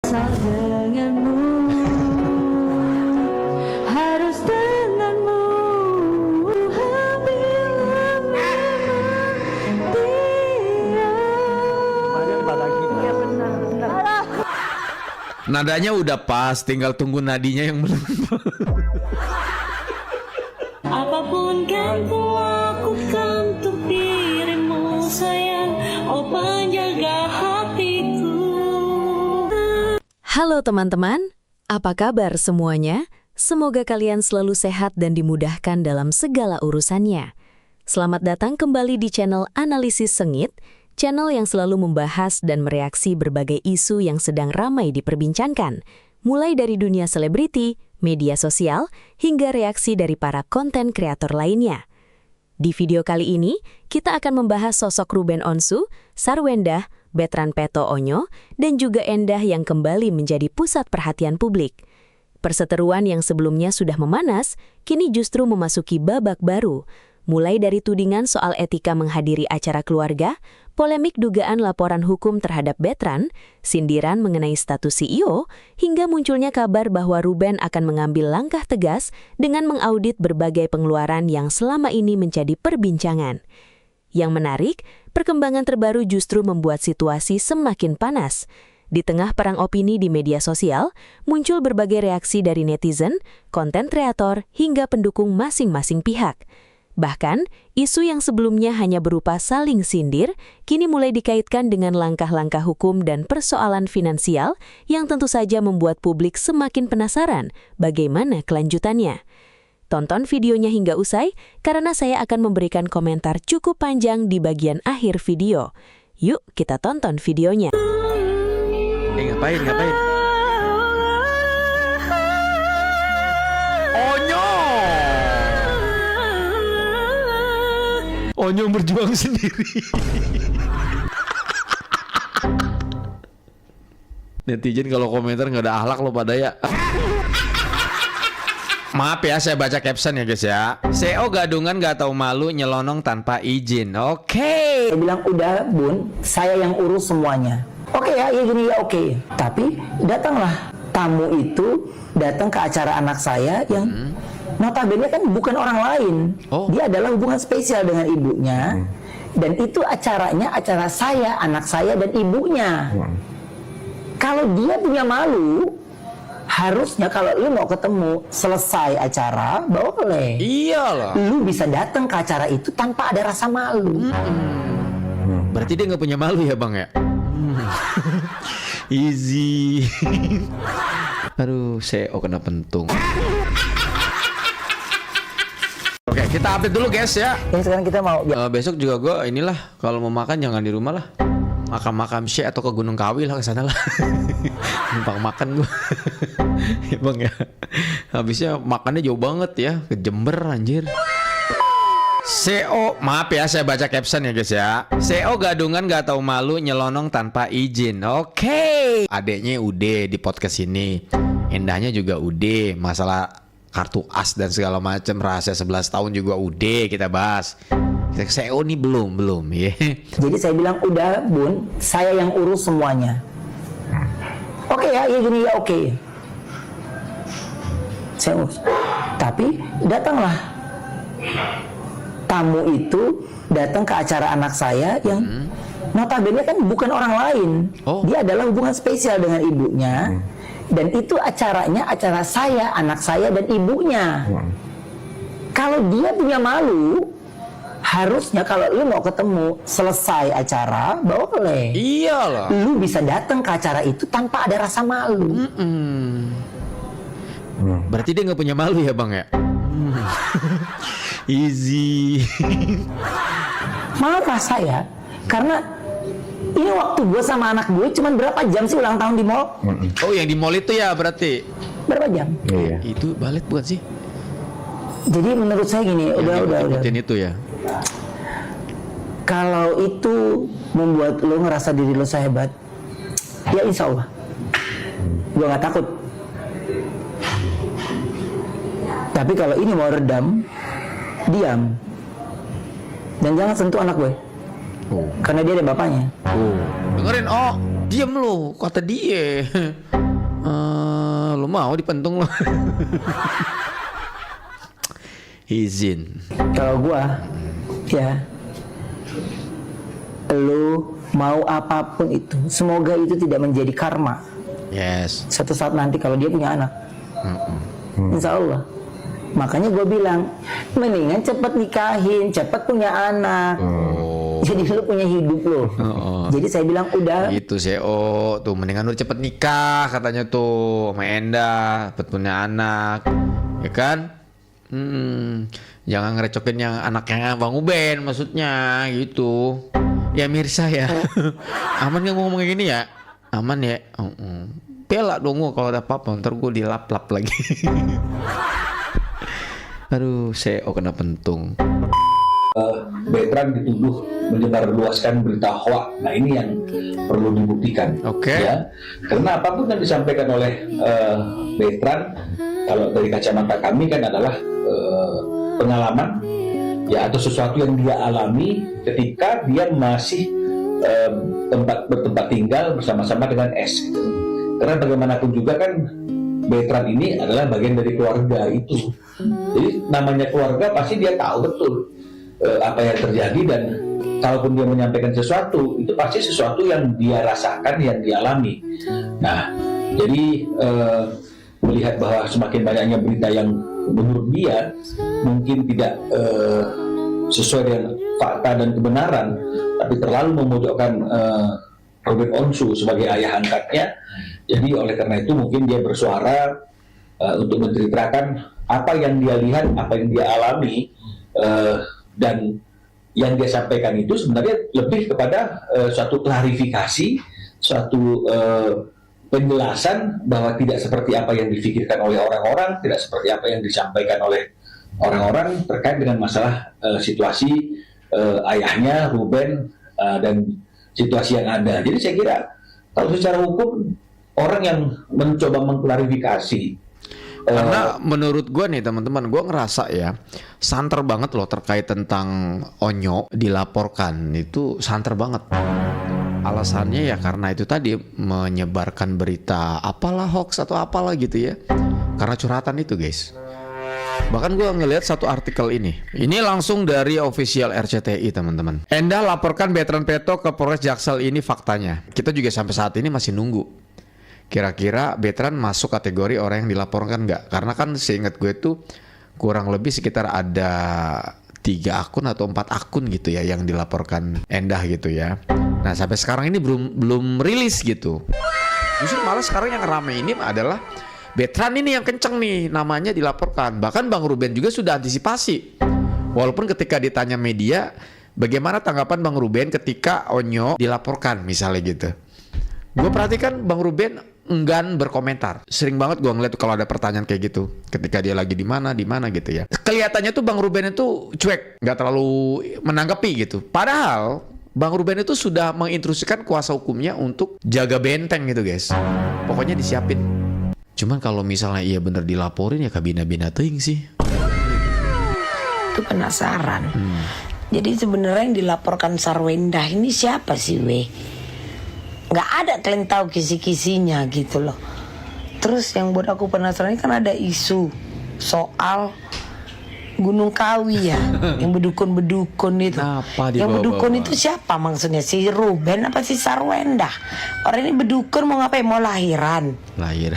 asal denganmu, harus denganmu, bila memang dia. Iya benar. Nadanya udah pas, tinggal tunggu nadinya yang belum. Apapun kan ku lakukan untuk dirimu sayang, oh penjaga hatiku. Halo teman-teman, apa kabar semuanya? Semoga kalian selalu sehat dan dimudahkan dalam segala urusannya. Selamat datang kembali di channel Analisis Sengit, channel yang selalu membahas dan mereaksi berbagai isu yang sedang ramai diperbincangkan, mulai dari dunia selebriti, media sosial, hingga reaksi dari para konten kreator lainnya. Di video kali ini, kita akan membahas sosok Ruben Onsu, Sarwendah, Betran Peto Onyo, dan juga Endah yang kembali menjadi pusat perhatian publik. Perseteruan yang sebelumnya sudah memanas, kini justru memasuki babak baru, mulai dari tudingan soal etika menghadiri acara keluarga, polemik dugaan laporan hukum terhadap Betran, sindiran mengenai status CEO, hingga munculnya kabar bahwa Ruben akan mengambil langkah tegas dengan mengaudit berbagai pengeluaran yang selama ini menjadi perbincangan. Yang menarik, perkembangan terbaru justru membuat situasi semakin panas. Di tengah perang opini di media sosial, muncul berbagai reaksi dari netizen, konten kreator, hingga pendukung masing-masing pihak. Bahkan, isu yang sebelumnya hanya berupa saling sindir, kini mulai dikaitkan dengan langkah-langkah hukum dan persoalan finansial yang tentu saja membuat publik semakin penasaran bagaimana kelanjutannya. Tonton videonya hingga usai, karena saya akan memberikan komentar cukup panjang di bagian akhir video. Yuk, kita tonton videonya. Ngapain? Onyo berjuang sendiri. Netizen kalau komentar nggak ada akhlak lo pada ya. Maaf ya, saya baca caption ya guys ya. CEO gadungan nggak tahu malu nyelonong tanpa izin. Oke. Saya bilang udah bun, saya yang urus semuanya. Oke ya, ya gini ya oke. Tapi datanglah tamu itu datang ke acara anak saya yang notabene kan bukan orang lain. Dia adalah hubungan spesial dengan ibunya. Dan itu acaranya acara saya, anak saya dan ibunya. Kalau dia punya malu, harusnya kalau lu mau ketemu selesai acara, boleh. Iyalah. Lu bisa datang ke acara itu tanpa ada rasa malu. Berarti dia nggak punya malu ya bang ya? Easy. Aduh, CEO kena pentung. Oke, kita update dulu guys ya. Ini sekarang kita mau Besok juga gue inilah, kalau mau makan jangan di rumah lah. Makam Syekh atau ke Gunung Kawi lah, ke sana lah. Numpang makan gue. Ya bang ya. Habisnya makannya jauh banget ya, ke Jember anjir. CEO, maaf ya saya baca caption ya guys ya. CEO gadungan nggak tahu malu nyelonong tanpa izin. Oke. Adeknya udah di podcast ini. Endahnya juga udah. Masalah kartu as dan segala macam rahasia 11 tahun juga udah kita bahas. Kita CEO nih belum ya. Jadi saya bilang udah bun, saya yang urus semuanya. Oke ya, ya gini ya oke. Saya urus. Tapi datanglah tamu itu datang ke acara anak saya yang notabene kan bukan orang lain. Dia adalah hubungan spesial dengan ibunya. Dan itu acaranya acara saya, anak saya dan ibunya. Kalau dia punya malu, harusnya kalau lu mau ketemu selesai acara, boleh. Iyalah. Lu bisa datang ke acara itu tanpa ada rasa malu. Berarti dia nggak punya malu ya bang ya? Easy. Marah saya karena ini waktu gue sama anak gue cuman berapa jam sih ulang tahun di mall? Oh yang di mall itu ya berarti? Berapa jam? Iya. Itu balet bukan sih? Jadi menurut saya gini, udah. Itu ya. Kalau itu membuat lo ngerasa diri lo sehebat, ya insya Allah, gue nggak takut. Tapi kalau ini mau redam, diam. Dan jangan sentuh anak gue. Karena dia ada bapaknya. Dengerin, diem lo, kata dia. Lu mau dipentung lo. Izin. Kalau gua, ya, lu mau apapun itu, semoga itu tidak menjadi karma. Yes. Suatu saat nanti kalau dia punya anak, insya Allah. Makanya gue bilang, mendingan cepet nikahin, cepet punya anak. Jadi lu punya hidup lo. Jadi saya bilang udah. Gitu CEO tuh, mendingan lu cepet nikah katanya tuh sama Endah, cepet punya anak, ya kan? Jangan ngerecokin yang anaknya Bang Uben maksudnya gitu. Ya Mirsa ya. Aman gak ngomong kayak gini ya? Aman ya? Bela dong gua kalau ada apa-apa, ntar gue dilap-lap lagi. Aduh, CEO kena pentung. Bertrand dituduh menyebarluaskan berita hoak. Nah ini yang perlu dibuktikan. Oke. Ya, karena apapun yang disampaikan oleh Bertrand, kalau dari kacamata kami kan adalah pengalaman, ya, atau sesuatu yang dia alami ketika dia masih bertempat tinggal bersama-sama dengan S. Gitu. Karena bagaimanapun juga kan Bertrand ini adalah bagian dari keluarga itu. Jadi namanya keluarga pasti dia tahu betul apa yang terjadi, dan kalaupun dia menyampaikan sesuatu itu pasti sesuatu yang dia rasakan, yang dialami. Nah, jadi melihat bahwa semakin banyaknya berita yang menurut dia mungkin tidak sesuai dengan fakta dan kebenaran, tapi terlalu memojokkan Ruben Onsu sebagai ayah angkatnya. Jadi oleh karena itu mungkin dia bersuara untuk menceritakan apa yang dia lihat, apa yang dia alami, dan yang dia sampaikan itu sebenarnya lebih kepada suatu klarifikasi, suatu penjelasan bahwa tidak seperti apa yang difikirkan oleh orang-orang, tidak seperti apa yang disampaikan oleh orang-orang terkait dengan masalah situasi ayahnya Ruben dan situasi yang ada. Jadi saya kira kalau secara hukum orang yang mencoba mengklarifikasi, karena menurut gue nih teman-teman, gue ngerasa ya santer banget loh terkait tentang Onyo dilaporkan, itu santer banget. Alasannya ya karena itu tadi menyebarkan berita apalah hoax atau apalah gitu ya, karena curhatan itu guys. Bahkan gue ngelihat satu artikel ini langsung dari official RCTI teman-teman. Endah laporkan Bertrand Peto ke Polres Jaksel, ini faktanya. Kita juga sampai saat ini masih nunggu. Kira-kira Bertrand masuk kategori orang yang dilaporkan nggak? Karena kan seingat gue tuh kurang lebih sekitar ada 3 akun atau 4 akun gitu ya yang dilaporkan Endah gitu ya. Nah sampai sekarang ini belum rilis gitu. Justru malah sekarang yang rame ini adalah Bertrand ini yang kenceng nih namanya dilaporkan. Bahkan Bang Ruben juga sudah antisipasi. Walaupun ketika ditanya media, bagaimana tanggapan Bang Ruben ketika Onyo dilaporkan misalnya gitu. Gue perhatikan Bang Ruben enggan berkomentar. Sering banget gue ngeliat kalau ada pertanyaan kayak gitu. Ketika dia lagi di mana gitu ya. Kelihatannya tuh Bang Ruben itu cuek, nggak terlalu menanggapi gitu. Padahal Bang Ruben itu sudah menginstruksikan kuasa hukumnya untuk jaga benteng gitu guys. Pokoknya disiapin. Cuman kalau misalnya iya bener dilaporin ya kabina-bina teuing sih. Itu penasaran. Jadi sebenarnya yang dilaporkan Sarwendah ini siapa sih weh? Nggak ada kalian tahu kisi-kisinya gitu loh. Terus yang buat aku penasaran ini kan ada isu soal Gunung Kawi ya, yang bedukun-bedukun itu. Kenapa yang bedukun dibawa-bawa? itu siapa maksudnya? Si Ruben apa si Sarwendah? Orang ini bedukun mau ngapain? Mau lahiran? Lahir.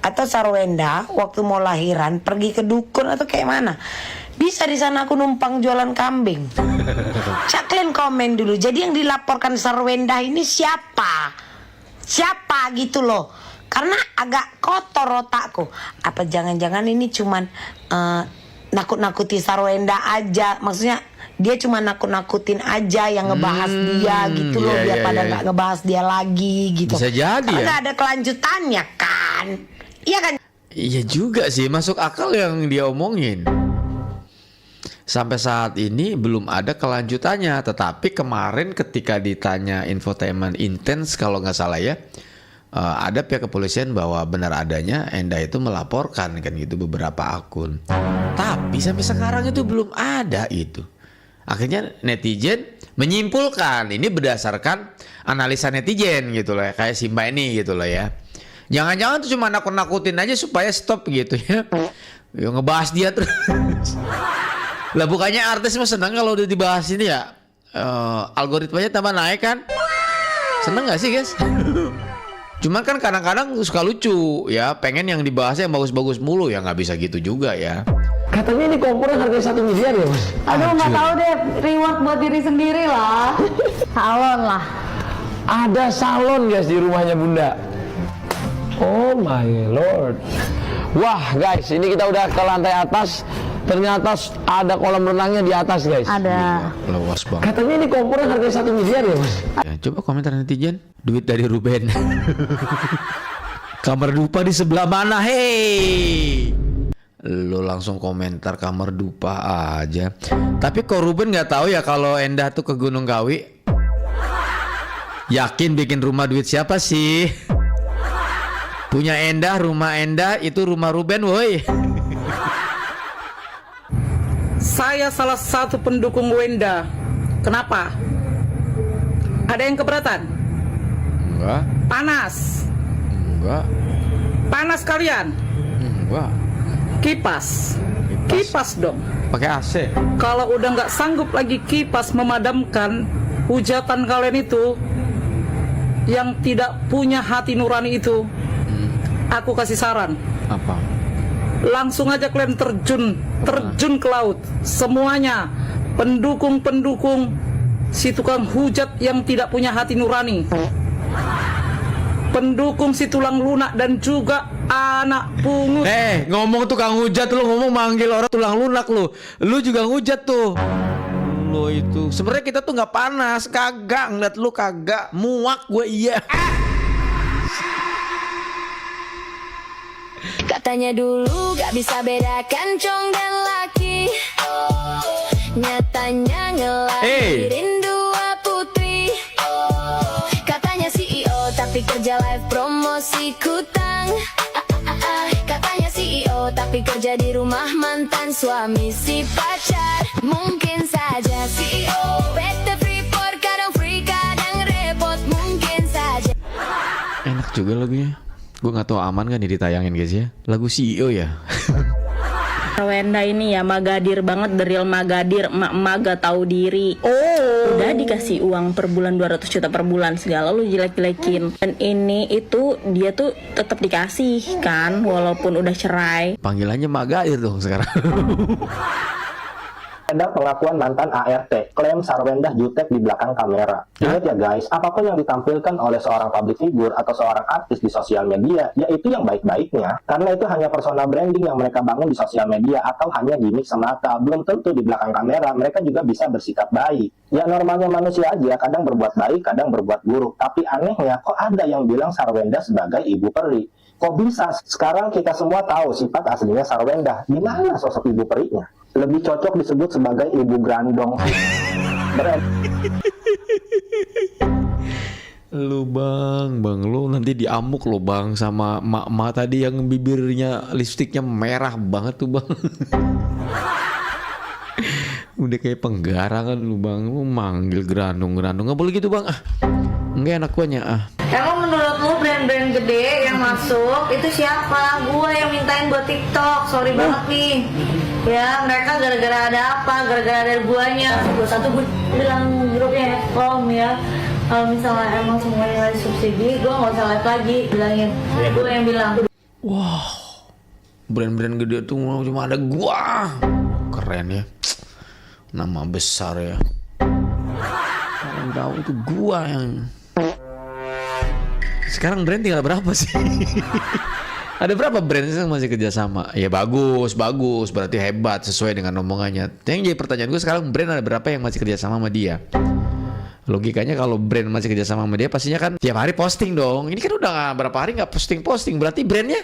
Atau Sarwendah waktu mau lahiran pergi ke dukun atau kayak mana? Bisa di sana aku numpang jualan kambing. Cak kalian komen dulu. Jadi yang dilaporkan Sarwendah ini siapa? Siapa gitu loh. Karena agak kotor otakku. Apa jangan-jangan ini cuman nakut-nakuti Sarwendah aja. Maksudnya dia cuma nakut-nakutin aja yang ngebahas dia gitu loh. Iya, Biar iya, pada iya. nggak ngebahas dia lagi gitu. Bisa jadi Karena ya. nggak ada kelanjutannya kan. Iya kan? Iya juga sih, masuk akal yang dia omongin. Sampai saat ini belum ada kelanjutannya. Tetapi kemarin ketika ditanya infotainment intens kalau nggak salah ya, ada pihak kepolisian bahwa benar adanya Endah itu melaporkan kan gitu beberapa akun. Tapi sampai sekarang itu belum ada itu. Akhirnya netizen menyimpulkan ini berdasarkan analisa netizen gitu loh ya, kayak Simba ini gitu loh ya. Jangan-jangan tuh cuma nakut-nakutin aja supaya stop gitu ya. Ya ngebahas dia terus. Lah bukannya artis mah senang kalau udah dibahas ini ya. Algoritmanya tambah naik kan. Seneng gak sih guys? Cuman kan kadang-kadang suka lucu ya. Pengen yang dibahasnya yang bagus-bagus mulu. Ya nggak bisa gitu juga ya. Katanya ini kompornya harganya 1 miliar ya mas? Aduh nggak tahu deh, reward buat diri sendiri lah. Salon lah. Ada salon guys di rumahnya bunda. Oh my lord. Wah guys, ini kita udah ke lantai atas. Ternyata ada kolam renangnya di atas guys. Ada. Luas banget. Katanya ini kompornya harganya 1 miliar ya mas? Ya, coba komentar netizen. Duit dari Ruben. Kamar dupa di sebelah mana? Hei. Lo langsung komentar kamar dupa aja. Tapi kok Ruben nggak tahu ya kalau Endah tuh ke Gunung Kawi? Yakin bikin rumah duit siapa sih? Punya Endah, rumah Endah itu rumah Ruben, woi. Saya salah satu pendukung Wenda. Kenapa? Ada yang keberatan? Enggak, Panas. enggak, Panas kalian. enggak. Kipas. Kipas dong. Pakai AC. Kalau udah nggak sanggup lagi kipas memadamkan hujatan kalian itu, yang tidak punya hati nurani itu, aku kasih saran. Apa? Langsung aja kalian terjun ke laut. Semuanya pendukung si tukang hujat yang tidak punya hati nurani. Pendukung si tulang lunak dan juga anak pungut. Ngomong tukang hujat lu, ngomong manggil orang tulang lunak lu. Lu juga ngujat tuh. Lu itu. Sebenarnya kita tuh nggak panas, kagak ngeliat lu kagak. Muak gue iya. Katanya dulu gak bisa bedakan cong dan laki. Nyatanya ngelahirin dua putri. Katanya CEO tapi kerja live promosi kutang. Katanya CEO tapi kerja di rumah mantan suami si pacar. Mungkin saja CEO PT Freeport kadang free kadang repot. Mungkin saja. Enak juga lagunya. Gue gak tahu aman kan nih ditayangin guys ya. Lagu CEO ya. Wenda ini ya magadir banget, the real magadir, emak-emak gak tahu diri. Udah dikasih uang per bulan 200 juta per bulan, segala lu jelek-jelekin. Dan ini itu dia tuh tetap dikasih kan walaupun udah cerai. Panggilannya Magadir dong sekarang. Ada pengakuan mantan ART, klaim Sarwendah jutek di belakang kamera. Ingat ya guys, apapun yang ditampilkan oleh seorang public figure atau seorang artis di sosial media, yaitu yang baik-baiknya. Karena itu hanya personal branding yang mereka bangun di sosial media atau hanya gimmick semata. Belum tentu di belakang kamera mereka juga bisa bersikap baik. Ya normalnya manusia aja, kadang berbuat baik, kadang berbuat buruk. Tapi anehnya, kok ada yang bilang Sarwendah sebagai ibu peri? Kok bisa? Sekarang kita semua tahu sifat aslinya Sarwendah. Di mana sosok ibu perinya? Lebih cocok disebut sebagai ibu grandong. Lu bang, lu nanti diamuk lu bang sama mak-mak tadi yang bibirnya lipstiknya merah banget tuh bang. Udah kayak penggarangan lu bang, lu manggil grandong nggak boleh gitu bang. Enggak enak kuahnya Emang menurut lu brand-brand gede yang masuk itu siapa? Gua yang mintain buat TikTok. Sorry banget nih. Ya mereka gara-gara ada apa? Gara-gara ada guanya. Satu gue bilang grupnya Kom ya. Kalau misalnya emang semuanya ada subsidi, gue nggak usah live lagi. Bilangin. Gue yang bilang. Wow, brand-brand gede tuh cuma ada gua. Keren ya. Nama besar ya. Kalian tahu itu gua yang. Sekarang brand tinggal berapa sih? Ada berapa brand yang masih kerjasama? Ya bagus, berarti hebat sesuai dengan omongannya. Yang jadi pertanyaan gue sekarang brand ada berapa yang masih kerjasama sama dia? Logikanya kalau brand masih kerjasama sama dia pastinya kan tiap hari posting dong. Ini kan udah berapa hari nggak posting, berarti brandnya?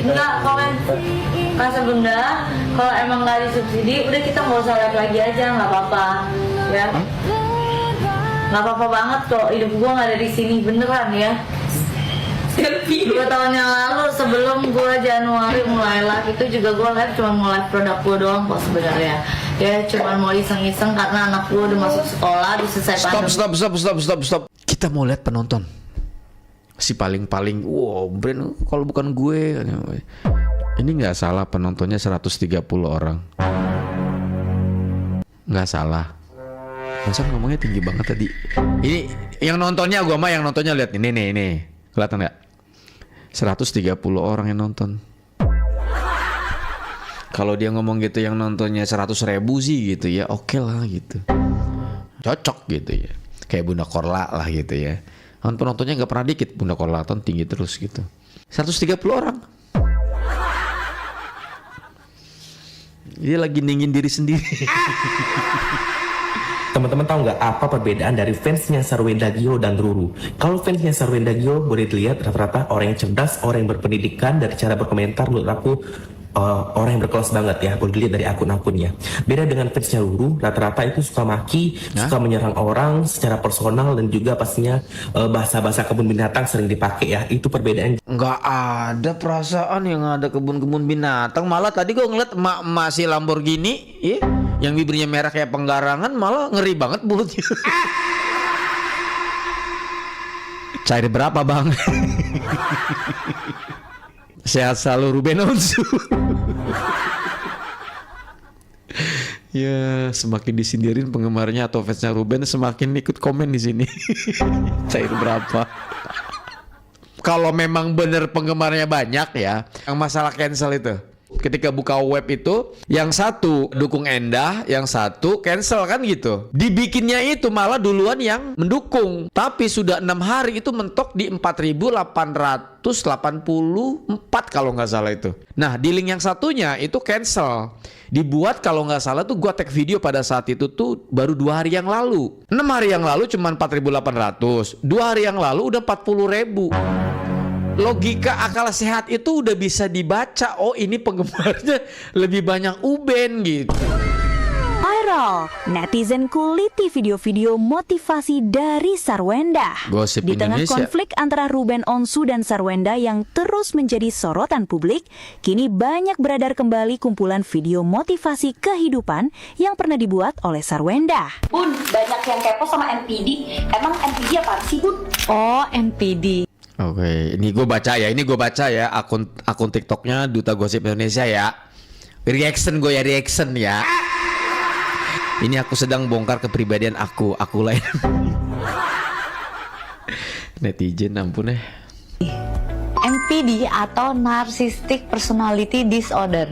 Enggak, komen Kasa Bunda, kalau emang nggak disubsidi, udah kita nggak usah live lagi aja, nggak apa-apa, ya. Nggak apa-apa banget kok, hidup gue nggak ada di sini beneran ya. 2 tahun yang lalu sebelum gue Januari mulai live itu juga gue live cuma mau live produk gue doang kok sebenarnya. Ya cuma mau iseng-iseng karena anak gue udah masuk sekolah, udah selesai pandemi. Stop. Kita Kita mau lihat penonton. Si paling-paling, wow, brand kalau bukan gue. Ini nggak salah penontonnya 130 orang. Nggak salah. Masa ngomongnya tinggi banget tadi. Ini yang nontonnya, gue mah yang nontonnya lihat ini. Kelihatan nggak? 130 orang yang nonton. Kalau dia ngomong gitu yang nontonnya 100.000 sih gitu ya, oke lah gitu. Cocok gitu ya. Kayak Bunda Korla lah gitu ya. Penontonnya nggak pernah dikit, Bunda Korla tinggi terus gitu. 130 orang. Dia lagi ningin diri sendiri. Teman-teman tahu nggak apa perbedaan dari fansnya Sarwenda Gio dan Ruru? Kalau fansnya Sarwenda Gio boleh dilihat rata-rata orang yang cerdas, orang yang berpendidikan, dari cara berkomentar menurut aku orang yang berkelas banget ya, boleh dilihat dari akun-akunnya. Beda dengan fansnya Ruru, rata-rata itu suka maki, suka menyerang orang secara personal, dan juga pastinya bahasa-bahasa kebun binatang sering dipakai ya. Itu perbedaan. Nggak ada perasaan yang ada kebun-kebun binatang. Malah tadi gue ngeliat emak-emak si Lamborghini, yang bibirnya merah kayak penggarangan, malah ngeri banget mulutnya. Cair berapa bang? Sehat selalu Ruben Onsu. Ya, semakin disindirin penggemarnya atau fansnya Ruben, semakin ikut komen di sini. Cair berapa? Kalau memang bener penggemarnya banyak ya, yang masalah cancel itu. Ketika buka web itu, yang satu dukung Endah, yang satu cancel kan gitu. Dibikinnya itu malah duluan yang mendukung. Tapi sudah 6 hari itu mentok di 4.884 kalau nggak salah itu. Nah di link yang satunya itu cancel. Dibuat kalau nggak salah tuh gua tag video pada saat itu tuh baru 2 hari yang lalu. 6 hari yang lalu cuma 4.800. 2 hari yang lalu udah 40.000. Logika akal sehat itu udah bisa dibaca. Oh ini penggemarnya lebih banyak Uben gitu. Viral, netizen kuliti video-video motivasi dari Sarwenda. Gosip Di tengah Indonesia. konflik antara Ruben Onsu dan Sarwenda yang terus menjadi sorotan publik, kini banyak beredar kembali kumpulan video motivasi kehidupan yang pernah dibuat oleh Sarwenda. Bun, banyak yang kepo sama NPD. Emang NPD apa sih, Bun? Oh, NPD. Oke, ini gue baca ya akun TikToknya Duta Gosip Indonesia ya. Reaction ya. Ini aku sedang bongkar kepribadian aku lain. Netizen ampun. NPD atau Narcissistic Personality Disorder.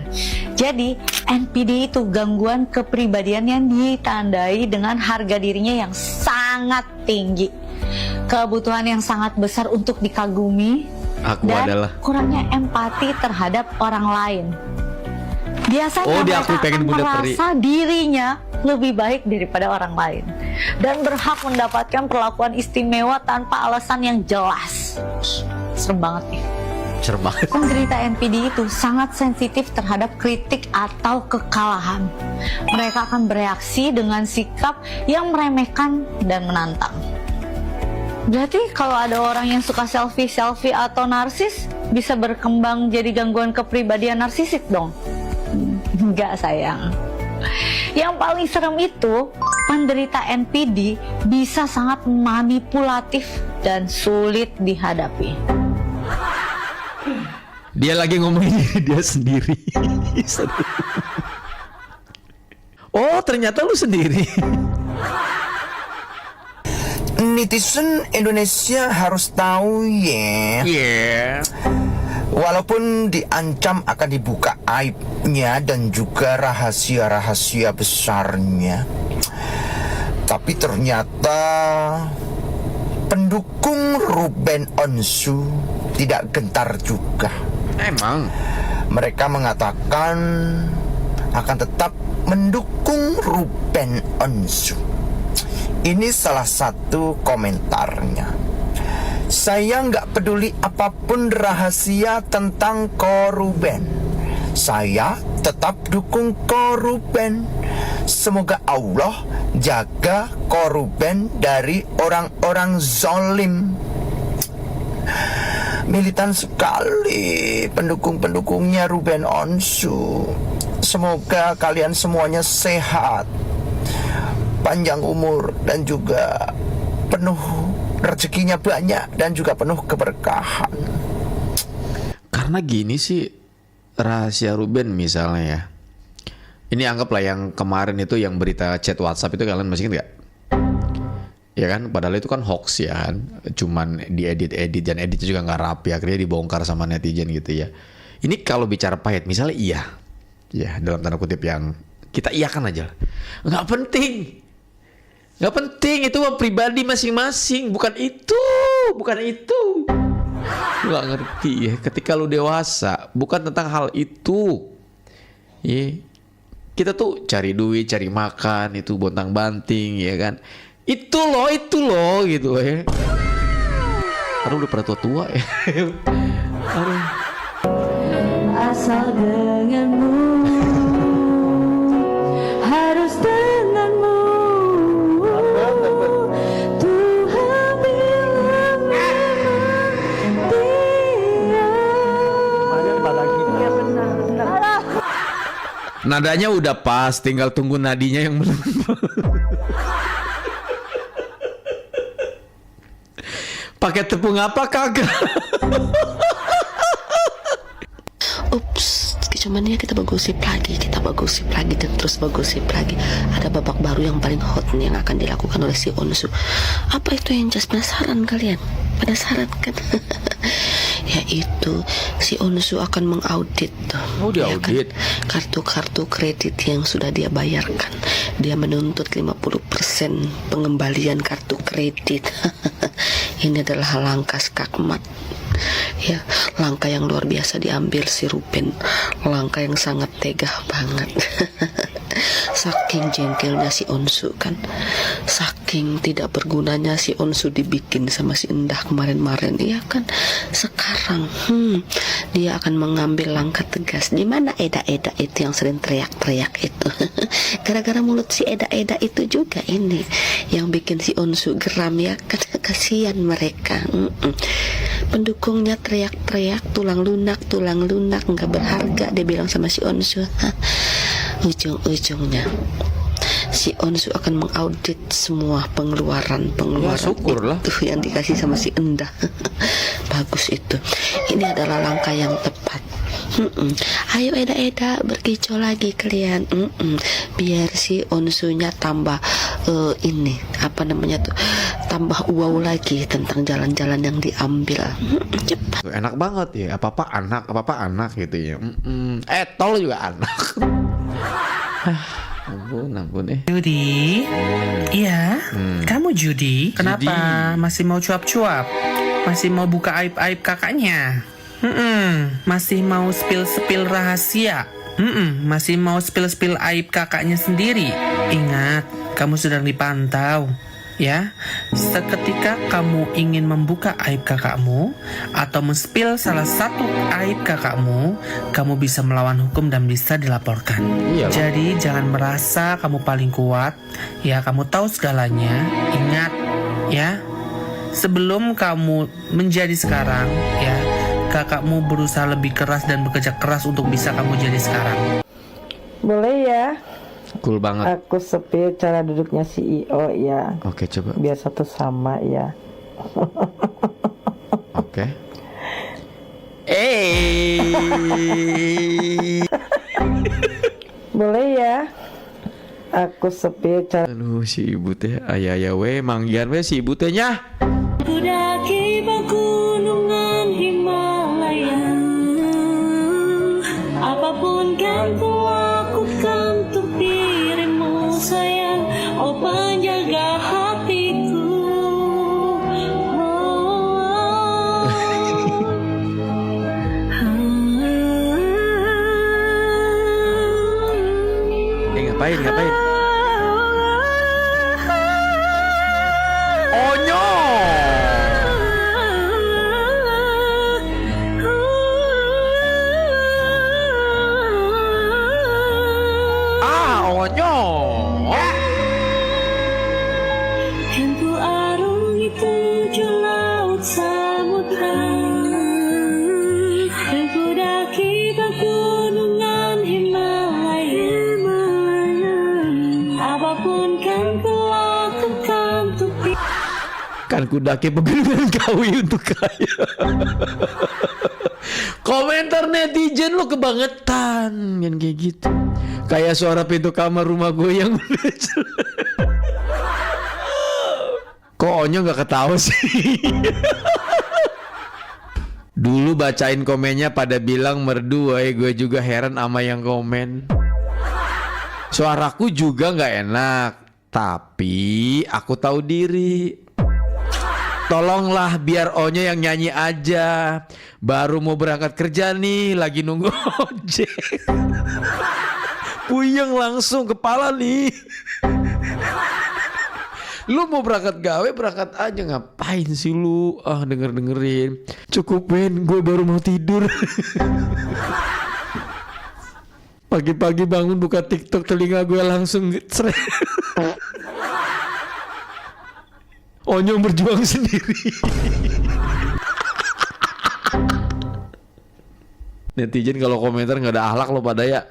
Jadi NPD itu gangguan kepribadian yang ditandai dengan harga dirinya yang sangat tinggi, kebutuhan yang sangat besar untuk dikagumi, dan kurangnya empati terhadap orang lain. Biasanya mereka akan merasa dirinya lebih baik daripada orang lain dan berhak mendapatkan perlakuan istimewa tanpa alasan yang jelas. Serem banget nih. Serem banget. Penderita NPD itu sangat sensitif terhadap kritik atau kekalahan. Mereka akan bereaksi dengan sikap yang meremehkan dan menantang. Berarti kalau ada orang yang suka selfie atau narsis, bisa berkembang jadi gangguan kepribadian narsisik dong? Enggak sayang. Yang paling serem itu, penderita NPD bisa sangat manipulatif dan sulit dihadapi. Dia lagi ngomongin dia sendiri. Oh ternyata lu sendiri. Netizen Indonesia harus tahu ya. Walaupun diancam akan dibuka aibnya dan juga rahasia-rahasia besarnya, tapi ternyata pendukung Ruben Onsu tidak gentar juga. Emang mereka mengatakan akan tetap mendukung Ruben Onsu. Ini salah satu komentarnya. Saya nggak peduli apapun rahasia tentang Ko Ruben. Saya tetap dukung Ko Ruben. Semoga Allah jaga Ko Ruben dari orang-orang zolim. Militan sekali pendukung-pendukungnya Ruben Onsu. Semoga kalian semuanya sehat, panjang umur, dan juga penuh rezekinya banyak dan juga penuh keberkahan. Karena gini sih rahasia Ruben misalnya ya. Ini anggaplah yang kemarin itu yang berita chat WhatsApp itu kalian masih ingat gak? Ya kan, padahal itu kan hoax ya kan, cuman diedit-edit dan editnya juga nggak rapi, akhirnya dibongkar sama netizen gitu ya. Ini kalau bicara pahit, misalnya iya, ya dalam tanda kutip yang kita iyakan aja, nggak penting, itu mah pribadi masing-masing, bukan itu. Lu nggak ngerti ya, ketika lu dewasa, bukan tentang hal itu, ya. Kita tuh cari duit, cari makan, itu bontang-banting ya kan. Itu loh gitu loh ya. Aduh udah pada tua-tua ya. Aduh. Asal denganmu, harus denganmu. Tuhan bilang memang dia. Nadanya udah pas, tinggal tunggu nadinya yang belum. Pakai tepung apa kagak? Ups, cuman ya kita bagosip lagi dan terus bagosip lagi. Ada babak baru yang paling hot nih yang akan dilakukan oleh si Onsu. Apa itu yang just penasaran kalian? Penasaran kan? Yaitu si Onsu akan mengaudit ya kan, kartu-kartu kredit yang sudah dia bayarkan. Dia menuntut 50% pengembalian kartu kredit. Ini adalah langkah skakmat, ya, langkah yang luar biasa diambil si Ruben, langkah yang sangat tega banget. Saking jengkelnya si Onsu kan, saking tidak bergunanya si Onsu dibikin sama si Endah kemarin-kemarin, ya kan. Sekarang dia akan mengambil langkah tegas. Di mana Eda-Eda itu yang sering teriak-teriak itu? Gara-gara mulut si Eda-Eda itu juga ini yang bikin si Onsu geram, ya kan. Kasihan mereka. Pendukungnya teriak-teriak, tulang lunak nggak berharga, dia bilang sama si Onsu. Ujung-ujungnya si Onsu akan mengaudit semua pengeluaran itu yang dikasih sama si Endah. Bagus itu. Ini adalah langkah yang tepat. Ayo Eda-Eda berkicau lagi kalian. Biar si Onsunya tambah ini apa namanya tuh, tambah wow lagi tentang jalan-jalan yang diambil. Cepat. Enak banget ya, apa-apa anak gitu ya. Tol juga anak. Ampun. Judi, iya, kamu Judi, kenapa masih mau cuap-cuap? Masih mau buka aib-aib kakaknya? Masih mau spill rahasia? Masih mau spill aib kakaknya sendiri? Ingat, kamu sedang dipantau. Ya, seketika kamu ingin membuka aib kakakmu atau men-spill salah satu aib kakakmu, kamu bisa melawan hukum dan bisa dilaporkan. Iyalah. Jadi jangan merasa kamu paling kuat. Ya, kamu tahu segalanya. Ingat, ya, sebelum kamu menjadi sekarang, ya, kakakmu berusaha lebih keras dan bekerja keras untuk bisa kamu jadi sekarang. Boleh ya? Cool banget. Aku sepil cara duduknya CEO ya. Oke, coba. Biar satu sama ya. Oke. Boleh ya? Aku sepil cara. Aduh, si ibu teh aya we manggian we si ibu teh nya. Kudaki pegunungan Himalaya, apapun kan ku lakukan untuk dirimu sayang, oh penjaga hatiku. Ngapain? Onyo. Onyo. Yang ku arungi 7 laut samudra, yang ku daki pegunungan Himalaya, apapun kan ku lakukan untuk Dengan kudake pegunungan kawi untuk kaya. Komentar netizen lo kebangetan yang kayak gitu. Kayak suara pintu kamar rumah gue yang kok Onyo gak ketawa sih? Dulu bacain komennya pada bilang merdu, gue juga heran sama yang komen. Suaraku juga gak enak, tapi aku tahu diri. Tolonglah biar Onyo yang nyanyi aja. Baru mau berangkat kerja nih, lagi nunggu ojek. Puyeng langsung kepala nih. Lu mau berangkat gawe, berangkat aja, ngapain sih lu? Denger-dengerin. Cukupin, gue baru mau tidur. Pagi-pagi bangun buka TikTok, telinga gue langsung seret. Onyo berjuang sendiri. Netizen kalau komentar nggak ada akhlak lo pada ya.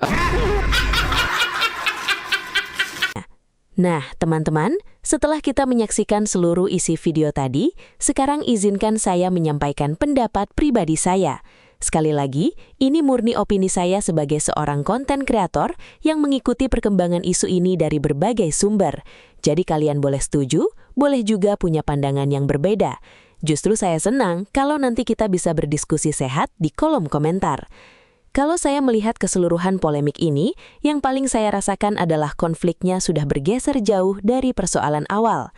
Nah, teman-teman, setelah kita menyaksikan seluruh isi video tadi, sekarang izinkan saya menyampaikan pendapat pribadi saya. Sekali lagi, ini murni opini saya sebagai seorang konten kreator yang mengikuti perkembangan isu ini dari berbagai sumber. Jadi kalian boleh setuju, boleh juga punya pandangan yang berbeda. Justru saya senang kalau nanti kita bisa berdiskusi sehat di kolom komentar. Kalau saya melihat keseluruhan polemik ini, yang paling saya rasakan adalah konfliknya sudah bergeser jauh dari persoalan awal.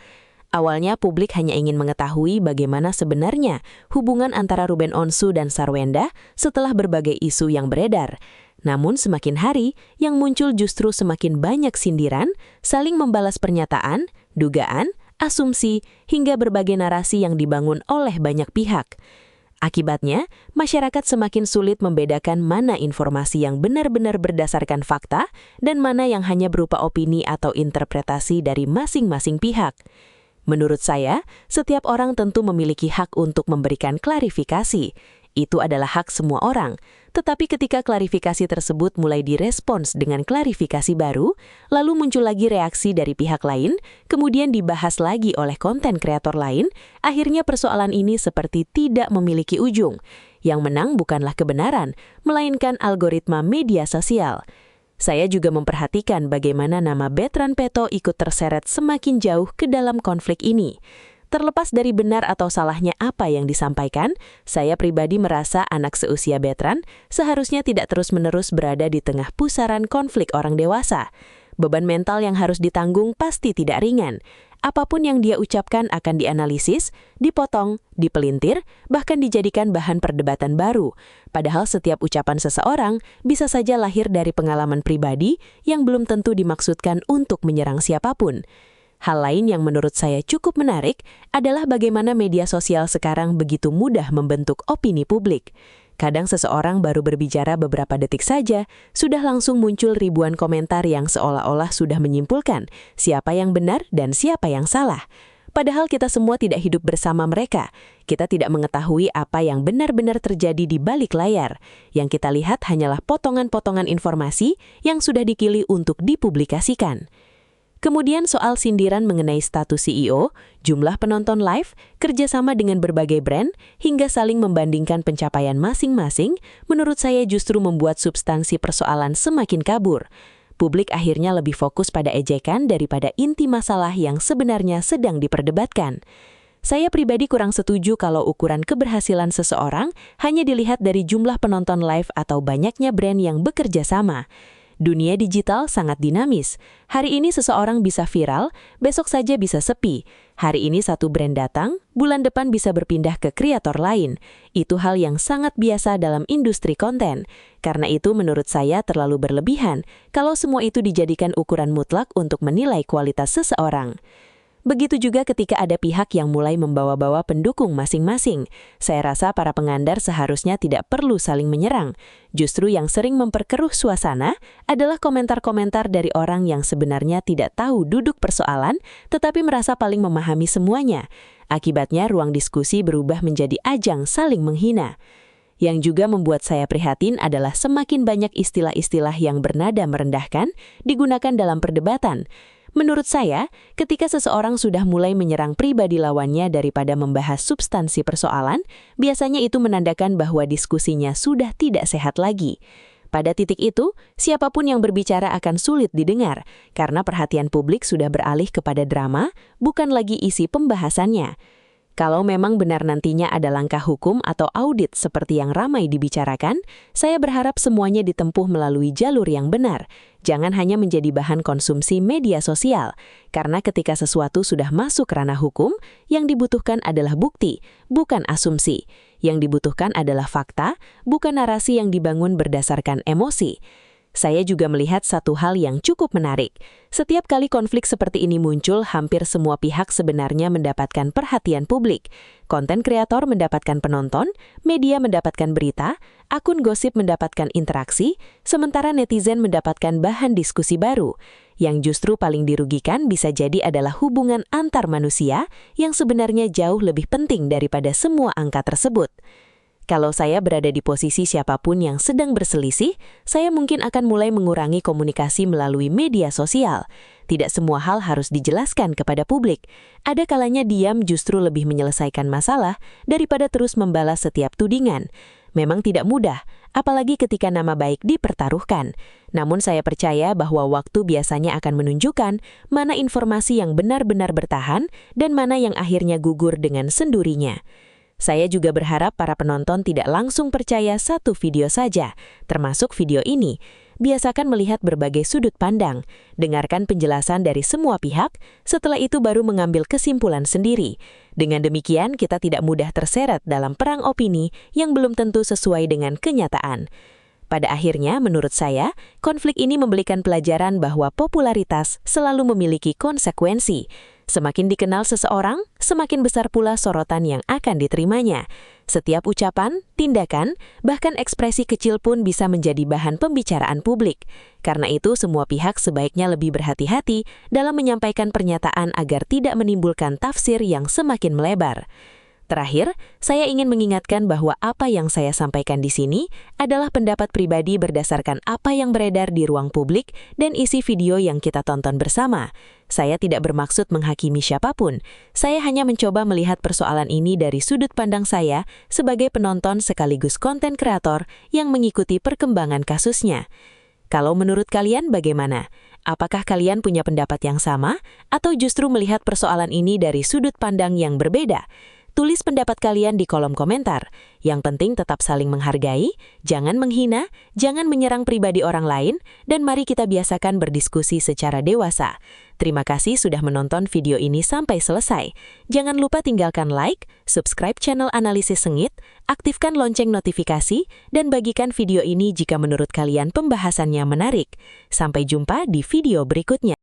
Awalnya publik hanya ingin mengetahui bagaimana sebenarnya hubungan antara Ruben Onsu dan Sarwenda setelah berbagai isu yang beredar. Namun semakin hari, yang muncul justru semakin banyak sindiran, saling membalas pernyataan, dugaan, asumsi, hingga berbagai narasi yang dibangun oleh banyak pihak. Akibatnya, masyarakat semakin sulit membedakan mana informasi yang benar-benar berdasarkan fakta dan mana yang hanya berupa opini atau interpretasi dari masing-masing pihak. Menurut saya, setiap orang tentu memiliki hak untuk memberikan klarifikasi. Itu adalah hak semua orang. Tetapi ketika klarifikasi tersebut mulai direspons dengan klarifikasi baru, lalu muncul lagi reaksi dari pihak lain, kemudian dibahas lagi oleh konten kreator lain, akhirnya persoalan ini seperti tidak memiliki ujung. Yang menang bukanlah kebenaran, melainkan algoritma media sosial. Saya juga memperhatikan bagaimana nama Betran Peto ikut terseret semakin jauh ke dalam konflik ini. Terlepas dari benar atau salahnya apa yang disampaikan, saya pribadi merasa anak seusia Betran seharusnya tidak terus-menerus berada di tengah pusaran konflik orang dewasa. Beban mental yang harus ditanggung pasti tidak ringan. Apapun yang dia ucapkan akan dianalisis, dipotong, dipelintir, bahkan dijadikan bahan perdebatan baru. Padahal setiap ucapan seseorang bisa saja lahir dari pengalaman pribadi yang belum tentu dimaksudkan untuk menyerang siapapun. Hal lain yang menurut saya cukup menarik adalah bagaimana media sosial sekarang begitu mudah membentuk opini publik. Kadang seseorang baru berbicara beberapa detik saja, sudah langsung muncul ribuan komentar yang seolah-olah sudah menyimpulkan siapa yang benar dan siapa yang salah. Padahal kita semua tidak hidup bersama mereka. Kita tidak mengetahui apa yang benar-benar terjadi di balik layar. Yang kita lihat hanyalah potongan-potongan informasi yang sudah dikilih untuk dipublikasikan. Kemudian soal sindiran mengenai status CEO, jumlah penonton live, kerjasama dengan berbagai brand, hingga saling membandingkan pencapaian masing-masing, menurut saya justru membuat substansi persoalan semakin kabur. Publik akhirnya lebih fokus pada ejekan daripada inti masalah yang sebenarnya sedang diperdebatkan. Saya pribadi kurang setuju kalau ukuran keberhasilan seseorang hanya dilihat dari jumlah penonton live atau banyaknya brand yang bekerja sama. Dunia digital sangat dinamis. Hari ini seseorang bisa viral, besok saja bisa sepi. Hari ini satu brand datang, bulan depan bisa berpindah ke kreator lain. Itu hal yang sangat biasa dalam industri konten. Karena itu menurut saya terlalu berlebihan kalau semua itu dijadikan ukuran mutlak untuk menilai kualitas seseorang. Begitu juga ketika ada pihak yang mulai membawa-bawa pendukung masing-masing. Saya rasa para pengandar seharusnya tidak perlu saling menyerang. Justru yang sering memperkeruh suasana adalah komentar-komentar dari orang yang sebenarnya tidak tahu duduk persoalan, tetapi merasa paling memahami semuanya. Akibatnya ruang diskusi berubah menjadi ajang saling menghina. Yang juga membuat saya prihatin adalah semakin banyak istilah-istilah yang bernada merendahkan digunakan dalam perdebatan. Menurut saya, ketika seseorang sudah mulai menyerang pribadi lawannya daripada membahas substansi persoalan, biasanya itu menandakan bahwa diskusinya sudah tidak sehat lagi. Pada titik itu, siapapun yang berbicara akan sulit didengar, karena perhatian publik sudah beralih kepada drama, bukan lagi isi pembahasannya. Kalau memang benar nantinya ada langkah hukum atau audit seperti yang ramai dibicarakan, saya berharap semuanya ditempuh melalui jalur yang benar. Jangan hanya menjadi bahan konsumsi media sosial, karena ketika sesuatu sudah masuk ranah hukum, yang dibutuhkan adalah bukti, bukan asumsi. Yang dibutuhkan adalah fakta, bukan narasi yang dibangun berdasarkan emosi. Saya juga melihat satu hal yang cukup menarik. Setiap kali konflik seperti ini muncul, hampir semua pihak sebenarnya mendapatkan perhatian publik. Konten kreator mendapatkan penonton, media mendapatkan berita, akun gosip mendapatkan interaksi, sementara netizen mendapatkan bahan diskusi baru. Yang justru paling dirugikan bisa jadi adalah hubungan antar manusia yang sebenarnya jauh lebih penting daripada semua angka tersebut. Kalau saya berada di posisi siapapun yang sedang berselisih, saya mungkin akan mulai mengurangi komunikasi melalui media sosial. Tidak semua hal harus dijelaskan kepada publik. Ada kalanya diam justru lebih menyelesaikan masalah daripada terus membalas setiap tudingan. Memang tidak mudah, apalagi ketika nama baik dipertaruhkan. Namun saya percaya bahwa waktu biasanya akan menunjukkan mana informasi yang benar-benar bertahan dan mana yang akhirnya gugur dengan sendirinya. Saya juga berharap para penonton tidak langsung percaya satu video saja, termasuk video ini. Biasakan melihat berbagai sudut pandang, dengarkan penjelasan dari semua pihak, setelah itu baru mengambil kesimpulan sendiri. Dengan demikian, kita tidak mudah terseret dalam perang opini yang belum tentu sesuai dengan kenyataan. Pada akhirnya, menurut saya, konflik ini memberikan pelajaran bahwa popularitas selalu memiliki konsekuensi. Semakin dikenal seseorang, semakin besar pula sorotan yang akan diterimanya. Setiap ucapan, tindakan, bahkan ekspresi kecil pun bisa menjadi bahan pembicaraan publik. Karena itu, semua pihak sebaiknya lebih berhati-hati dalam menyampaikan pernyataan agar tidak menimbulkan tafsir yang semakin melebar. Terakhir, saya ingin mengingatkan bahwa apa yang saya sampaikan di sini adalah pendapat pribadi berdasarkan apa yang beredar di ruang publik dan isi video yang kita tonton bersama. Saya tidak bermaksud menghakimi siapapun. Saya hanya mencoba melihat persoalan ini dari sudut pandang saya sebagai penonton sekaligus konten kreator yang mengikuti perkembangan kasusnya. Kalau menurut kalian bagaimana? Apakah kalian punya pendapat yang sama atau justru melihat persoalan ini dari sudut pandang yang berbeda? Tulis pendapat kalian di kolom komentar. Yang penting tetap saling menghargai, jangan menghina, jangan menyerang pribadi orang lain, dan mari kita biasakan berdiskusi secara dewasa. Terima kasih sudah menonton video ini sampai selesai. Jangan lupa tinggalkan like, subscribe channel Analisis Sengit, aktifkan lonceng notifikasi, dan bagikan video ini jika menurut kalian pembahasannya menarik. Sampai jumpa di video berikutnya.